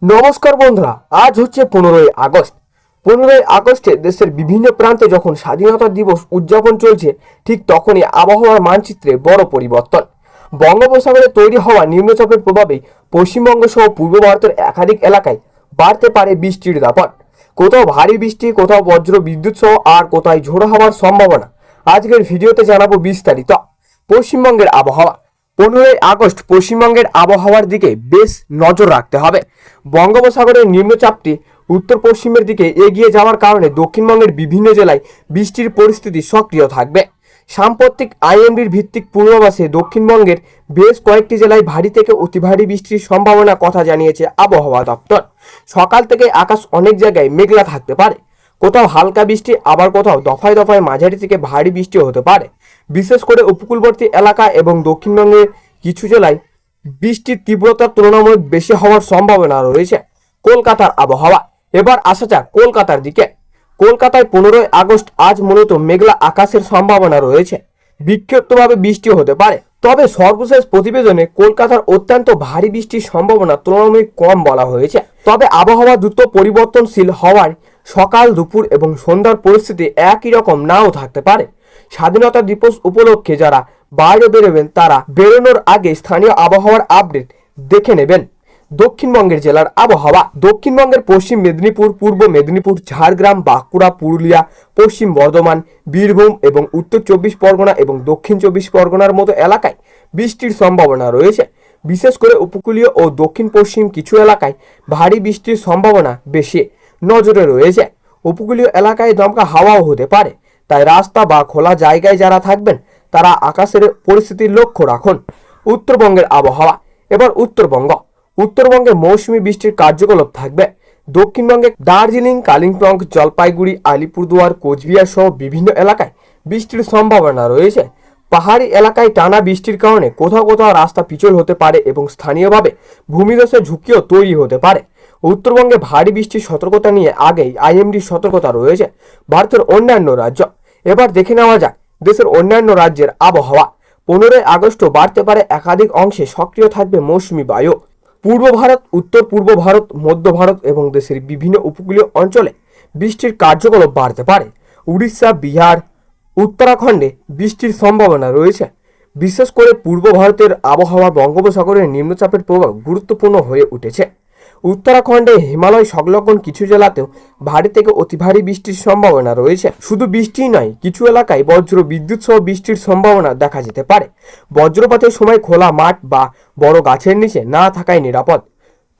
নমস্কার বন্ধুরা, আজ হচ্ছে 15ই আগস্ট। 15ই আগস্টে দেশের বিভিন্ন প্রান্তে যখন স্বাধীনতা দিবস উদযাপন চলছে, ঠিক তখনই আবহাওয়ার মানচিত্রে বড় পরিবর্তন। বঙ্গোপসাগরে তৈরি হওয়া নিম্নচাপের প্রভাবে পশ্চিমবঙ্গ সহ পূর্ব ভারতের একাধিক এলাকায় বাড়তে পারে বৃষ্টির দাপট। কোথাও ভারী বৃষ্টি, কোথাও বজ্র বিদ্যুৎ সহ আর কোথায় ঝোড়ো হওয়ার সম্ভাবনা। আজকের ভিডিওতে জানাবো বিস্তারিত। পশ্চিমবঙ্গের আবহাওয়া। 15ই আগস্ট পশ্চিমবঙ্গের আবহাওয়ার দিকে বেশ নজর রাখতে হবে। বঙ্গোপসাগরের নিম্নচাপটি উত্তর পশ্চিমের দিকে এগিয়ে যাওয়ার কারণে দক্ষিণবঙ্গের বিভিন্ন জেলায় বৃষ্টির পরিস্থিতি সক্রিয় থাকবে। সাম্প্রতিক আইএমডির ভিত্তিক পূর্বাভাসে দক্ষিণবঙ্গের বেশ কয়েকটি জেলায় ভারী থেকে অতি ভারী বৃষ্টির সম্ভাবনা কথা জানিয়েছে আবহাওয়া দপ্তর। সকাল থেকে আকাশ অনেক জায়গায় মেঘলা থাকতে পারে। কোথাও হালকা বৃষ্টি, আবার কোথাও দফায় দফায় মাঝারি থেকে ভারী বৃষ্টি হতে পারে। বিশেষ করে উপকূলবর্তী এলাকা এবং দক্ষিণবঙ্গের কিছু জেলায় বৃষ্টির তীব্রতা তুলনামূলক বেশি হওয়ার সম্ভাবনা রয়েছে। কলকাতার আবহাওয়া। এবার আসা যাক কলকাতার দিকে। কলকাতায় 15ই আগস্ট আজ মূলত মেঘলা আকাশের সম্ভাবনা রয়েছে। বিক্ষিপ্তভাবে বৃষ্টি হতে পারে, তবে সর্বশেষ প্রতিবেদনে কলকাতার অত্যন্ত ভারী বৃষ্টির সম্ভাবনা তুলনামূলক কম বলা হয়েছে। তবে আবহাওয়া দ্রুত পরিবর্তনশীল হওয়ায় সকাল, দুপুর এবং সন্ধ্যার পরিস্থিতি একই রকম নাও থাকতে পারে। স্বাধীনতা দিবস উপলক্ষে যারা বাইরে বেরোবেন তারা বেরোনোর আগে স্থানীয় আবহাওয়ার আপডেট দেখে নেবেন। দক্ষিণবঙ্গের জেলার আবহাওয়া। দক্ষিণবঙ্গের পশ্চিম মেদিনীপুর, পূর্ব মেদিনীপুর, ঝাড়গ্রাম, বাঁকুড়া, পুরুলিয়া, পশ্চিম বর্ধমান, বীরভূম এবং উত্তর 24 পরগনা এবং দক্ষিণ 24 পরগনার মতো এলাকায় বৃষ্টির সম্ভাবনা রয়েছে। বিশেষ করে উপকূলীয় ও দক্ষিণ পশ্চিম কিছু এলাকায় ভারী বৃষ্টির সম্ভাবনা বেশি নজরে রয়েছে। উপকূলীয় এলাকায় দমকা হাওয়াও হতে পারে, তাই রাস্তা বা খোলা জায়গায় যারা থাকবেন তারা আকাশের পরিস্থিতির লক্ষ্য রাখুন। উত্তরবঙ্গের আবহাওয়া। এবার উত্তরবঙ্গে মৌসুমী বৃষ্টির কার্যকলাপ থাকবে। দক্ষিণবঙ্গে দার্জিলিং, কালিম্পং, জলপাইগুড়ি, আলিপুরদুয়ার, কোচবিহার সহ বিভিন্ন এলাকায় বৃষ্টির সম্ভাবনা রয়েছে। পাহাড়ি এলাকায় টানা বৃষ্টির কারণে কোথাও কোথাও রাস্তা পিছল হতে পারে এবং স্থানীয়ভাবে ভূমিধসের ঝুঁকিও তৈরি হতে পারে। উত্তরবঙ্গে ভারী বৃষ্টির সতর্কতা নিয়ে আগেই আইএমডির সতর্কতা রয়েছে ভারতের অন্যান্য রাজ্য। এবার দেখে নেওয়া যাক দেশের অন্যান্য রাজ্যের আবহাওয়া। 15ই আগস্টও বাড়তে পারে একাধিক অংশে সক্রিয় থাকবে মৌসুমী বায়ু। পূর্ব ভারত, উত্তর পূর্ব ভারত, মধ্য ভারত এবং দেশের বিভিন্ন উপকূলীয় অঞ্চলে বৃষ্টির কার্যকলাপ বাড়তে পারে। উড়িষ্যা, বিহার, উত্তরাখণ্ডে বৃষ্টির সম্ভাবনা রয়েছে। বিশেষ করে পূর্ব ভারতের আবহাওয়া বঙ্গোপসাগরের নিম্নচাপের প্রভাব গুরুত্বপূর্ণ হয়ে উঠেছে। উত্তরাখণ্ডে হিমালয় সংলগ্ন কিছু জেলাতেও ভারী থেকে অতি ভারী বৃষ্টির সম্ভাবনা রয়েছে। শুধু বৃষ্টিই নয়, কিছু এলাকায় বজ্র বিদ্যুৎ সহ বৃষ্টির সম্ভাবনা দেখা যেতে পারে। বজ্রপাতের সময় খোলা মাঠ বা বড় গাছের নিচে না থাকাই নিরাপদ।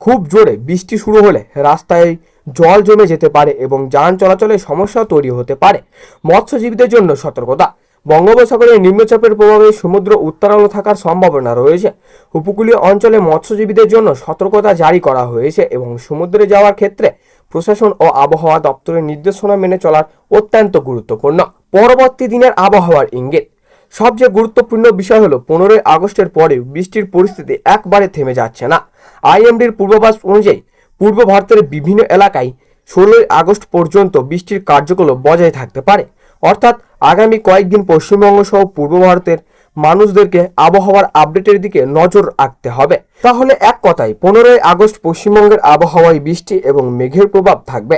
খুব জোরে বৃষ্টি শুরু হলে রাস্তায় জল জমে যেতে পারে এবং যান চলাচলের সমস্যা তৈরি হতে পারে। মৎস্যজীবীদের জন্য সতর্কতা। বঙ্গোপসাগরের নিম্নচাপের প্রভাবে সমুদ্র উত্তারণ থাকার সম্ভাবনা রয়েছে। উপকূলীয় অঞ্চলে মৎস্যজীবীদের জন্য সতর্কতা জারি করা হয়েছে এবং সমুদ্রে যাওয়ার ক্ষেত্রে প্রশাসন ও আবহাওয়া দপ্তরের নির্দেশনা মেনে চলা অত্যন্ত গুরুত্বপূর্ণ। পরবর্তী দিনের আবহাওয়ার ইঙ্গিত। সবচেয়ে গুরুত্বপূর্ণ বিষয় হলো 15ই আগস্টের পরেও বৃষ্টির পরিস্থিতি একবারে থেমে যাচ্ছে না। আইএমডির পূর্বাভাস অনুযায়ী পূর্ব ভারতের বিভিন্ন এলাকায় 16ই আগস্ট পর্যন্ত বৃষ্টির কার্যকলাপ বজায় থাকতে পারে। অর্থাৎ আগামী কয়েকদিন পশ্চিমবঙ্গ সহ পূর্ব ভারতের মানুষদেরকে আবহাওয়ার আপডেটের দিকে নজর রাখতে হবে। তাহলে এক কথায় 15ই আগস্ট পশ্চিমবঙ্গের আবহাওয়ায় বৃষ্টি এবং মেঘের প্রভাব থাকবে।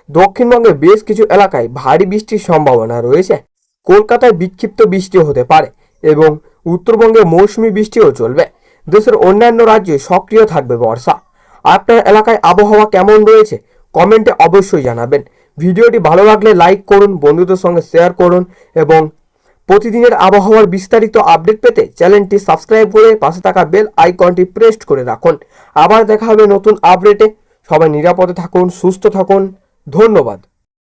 দক্ষিণবঙ্গের বেশ কিছু এলাকায় ভারী বৃষ্টির সম্ভাবনা রয়েছে। কলকাতায় বিক্ষিপ্ত বৃষ্টি হতে পারে এবং উত্তরবঙ্গে মৌসুমী বৃষ্টিও চলবে। দেশের অন্যান্য রাজ্যে সক্রিয় থাকবে বর্ষা। আপনার এলাকায় আবহাওয়া কেমন রয়েছে কমেন্টে অবশ্যই জানাবেন। ভিডিওটি ভালো লাগলে লাইক করুন, বন্ধুদের সঙ্গে শেয়ার করুন এবং প্রতিদিনের আবহাওয়ার বিস্তারিত আপডেট পেতে চ্যানেলটি সাবস্ক্রাইব করে পাশে থাকা বেল আইকনটি প্রেস করে রাখুন। আবার দেখা হবে নতুন আপডেটে। সবাই নিরাপদে থাকুন, সুস্থ থাকুন। ধন্যবাদ।